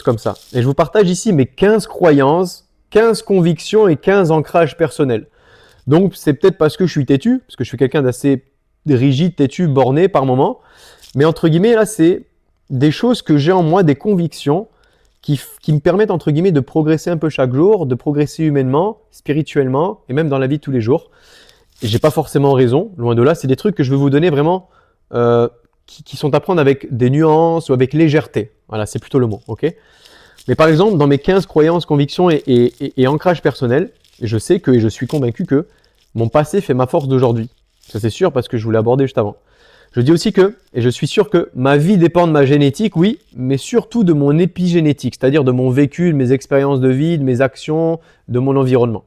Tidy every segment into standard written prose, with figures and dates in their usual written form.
comme ça. Et je vous partage ici mes 15 croyances, 15 convictions et 15 ancrages personnels. Donc, c'est peut-être parce que je suis têtu, parce que je suis quelqu'un d'assez rigide, têtu, borné par moment. Mais entre guillemets, là, c'est des choses que j'ai en moi, des convictions qui me permettent, entre guillemets, de progresser un peu chaque jour, de progresser humainement, spirituellement et même dans la vie de tous les jours. Et j'ai pas forcément raison, loin de là. C'est des trucs que je veux vous donner vraiment qui sont à prendre avec des nuances ou avec légèreté. Voilà, c'est plutôt le mot, ok? Mais par exemple, dans mes 15 croyances, convictions et ancrages personnels, je sais que et je suis convaincu que mon passé fait ma force d'aujourd'hui. Ça c'est sûr parce que je vous l'ai abordé juste avant. Je dis aussi que, et je suis sûr que ma vie dépend de ma génétique, oui, mais surtout de mon épigénétique, c'est-à-dire de mon vécu, de mes expériences de vie, de mes actions, de mon environnement.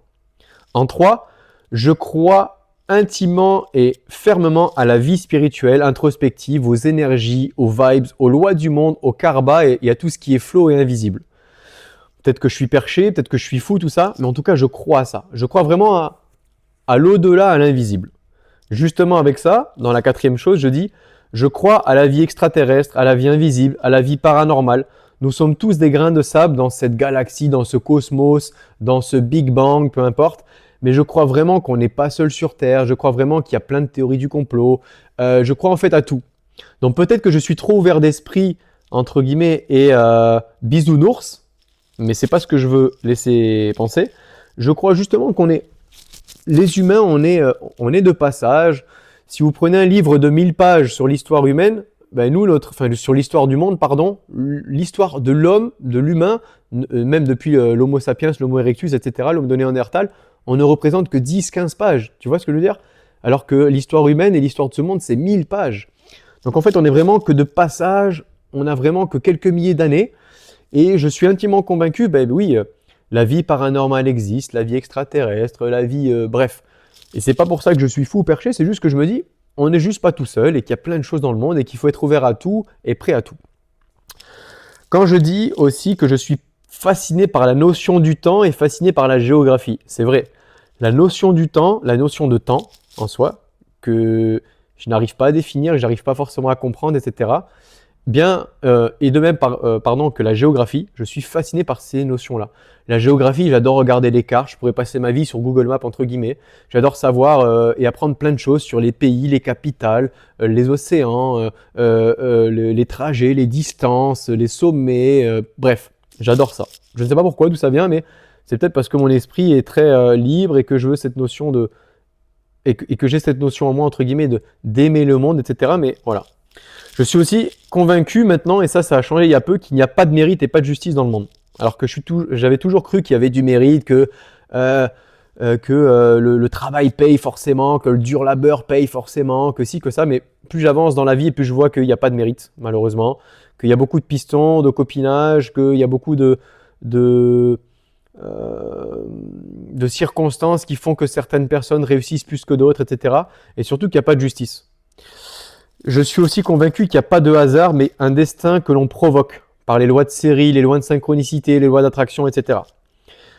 En 3, je crois intimement et fermement à la vie spirituelle, introspective, aux énergies, aux vibes, aux lois du monde, au karma et à tout ce qui est flow et invisible. Peut-être que je suis perché, peut-être que je suis fou, tout ça, mais en tout cas, je crois à ça. Je crois vraiment à l'au-delà, à l'invisible. Justement avec ça, dans la 4e chose, je dis, je crois à la vie extraterrestre, à la vie invisible, à la vie paranormale. Nous sommes tous des grains de sable dans cette galaxie, dans ce cosmos, dans ce Big Bang, peu importe. Mais je crois vraiment qu'on n'est pas seul sur Terre. Je crois vraiment qu'il y a plein de théories du complot. Je crois en fait à tout. Donc peut-être que je suis trop ouvert d'esprit, entre guillemets, et bisounours, mais c'est pas ce que je veux laisser penser. Je crois justement qu'on est les humains, on est de passage. Si vous prenez un livre de 1000 pages sur l'histoire humaine, ben nous, sur l'histoire du monde, pardon, l'histoire de l'homme, de l'humain, même depuis l'Homo sapiens, l'Homo erectus, etc., l'homme de Néandertal, on ne représente que 10-15 pages. Tu vois ce que je veux dire? Alors que l'histoire humaine et l'histoire de ce monde, c'est 1000 pages. Donc en fait, on est vraiment que de passage, on n'a vraiment que quelques milliers d'années. Et je suis intimement convaincu, ben oui, la vie paranormale existe, la vie extraterrestre, la vie... bref. Et c'est pas pour ça que je suis fou ou perché, c'est juste que je me dis, on n'est juste pas tout seul et qu'il y a plein de choses dans le monde et qu'il faut être ouvert à tout et prêt à tout. Quand je dis aussi que je suis fasciné par la notion du temps et fasciné par la géographie, c'est vrai. La notion du temps, la notion de temps en soi, que je n'arrive pas à définir, je n'arrive pas forcément à comprendre, etc. Bien, et de même que la géographie, je suis fasciné par ces notions-là. La géographie, j'adore regarder les cartes, je pourrais passer ma vie sur Google Maps entre guillemets. J'adore savoir et apprendre plein de choses sur les pays, les capitales, les océans, les trajets, les distances, les sommets, bref, j'adore ça. Je ne sais pas pourquoi, d'où ça vient, mais c'est peut-être parce que mon esprit est très libre et que je veux cette notion de... et que j'ai cette notion en moi, entre guillemets, d'aimer le monde, etc. Mais voilà. Je suis aussi convaincu maintenant, et ça a changé il y a peu, qu'il n'y a pas de mérite et pas de justice dans le monde. Alors que j'avais toujours cru qu'il y avait du mérite, que le travail paye forcément, que le dur labeur paye forcément, que ci, que ça. Mais plus j'avance dans la vie, plus je vois qu'il n'y a pas de mérite, malheureusement. Qu'il y a beaucoup de pistons, de copinage, qu'il y a beaucoup de circonstances qui font que certaines personnes réussissent plus que d'autres, etc. Et surtout qu'il n'y a pas de justice. Je suis aussi convaincu qu'il n'y a pas de hasard, mais un destin que l'on provoque par les lois de série, les lois de synchronicité, les lois d'attraction, etc.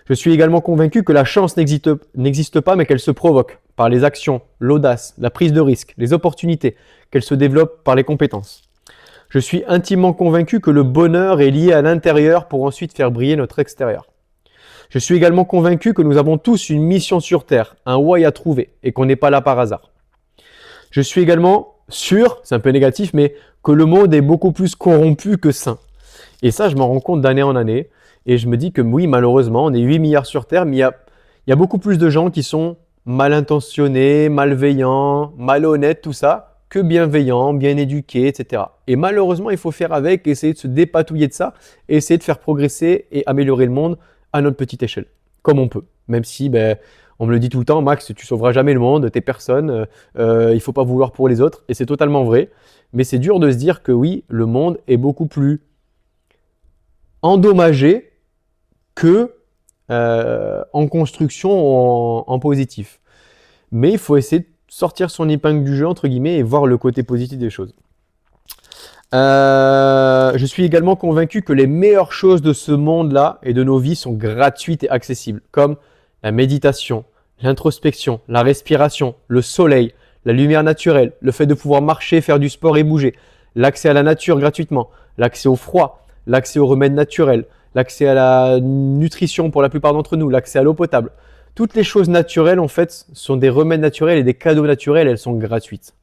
Je suis également convaincu que la chance n'existe pas, mais qu'elle se provoque par les actions, l'audace, la prise de risque, les opportunités, qu'elle se développe par les compétences. Je suis intimement convaincu que le bonheur est lié à l'intérieur pour ensuite faire briller notre extérieur. Je suis également convaincu que nous avons tous une mission sur Terre, un why à trouver, et qu'on n'est pas là par hasard. Je suis également sûr, c'est un peu négatif, mais que le monde est beaucoup plus corrompu que sain. Et ça, je m'en rends compte d'année en année. Et je me dis que oui, malheureusement, on est 8 milliards sur Terre, mais il y a beaucoup plus de gens qui sont mal intentionnés, malveillants, malhonnêtes, tout ça, que bienveillants, bien éduqués, etc. Et malheureusement, il faut faire avec, essayer de se dépatouiller de ça, et essayer de faire progresser et améliorer le monde à notre petite échelle, comme on peut. Même si, on me le dit tout le temps, Max, tu sauveras jamais le monde, t'es personne, il faut pas vouloir pour les autres, et c'est totalement vrai. Mais c'est dur de se dire que oui, le monde est beaucoup plus endommagé que en construction, en positif. Mais il faut essayer de sortir son épingle du jeu, entre guillemets, et voir le côté positif des choses. Je suis également convaincu que les meilleures choses de ce monde-là et de nos vies sont gratuites et accessibles, comme la méditation, l'introspection, la respiration, le soleil, la lumière naturelle, le fait de pouvoir marcher, faire du sport et bouger, l'accès à la nature gratuitement, l'accès au froid, l'accès aux remèdes naturels, l'accès à la nutrition pour la plupart d'entre nous, l'accès à l'eau potable. Toutes les choses naturelles, en fait, sont des remèdes naturels et des cadeaux naturels, elles sont gratuites.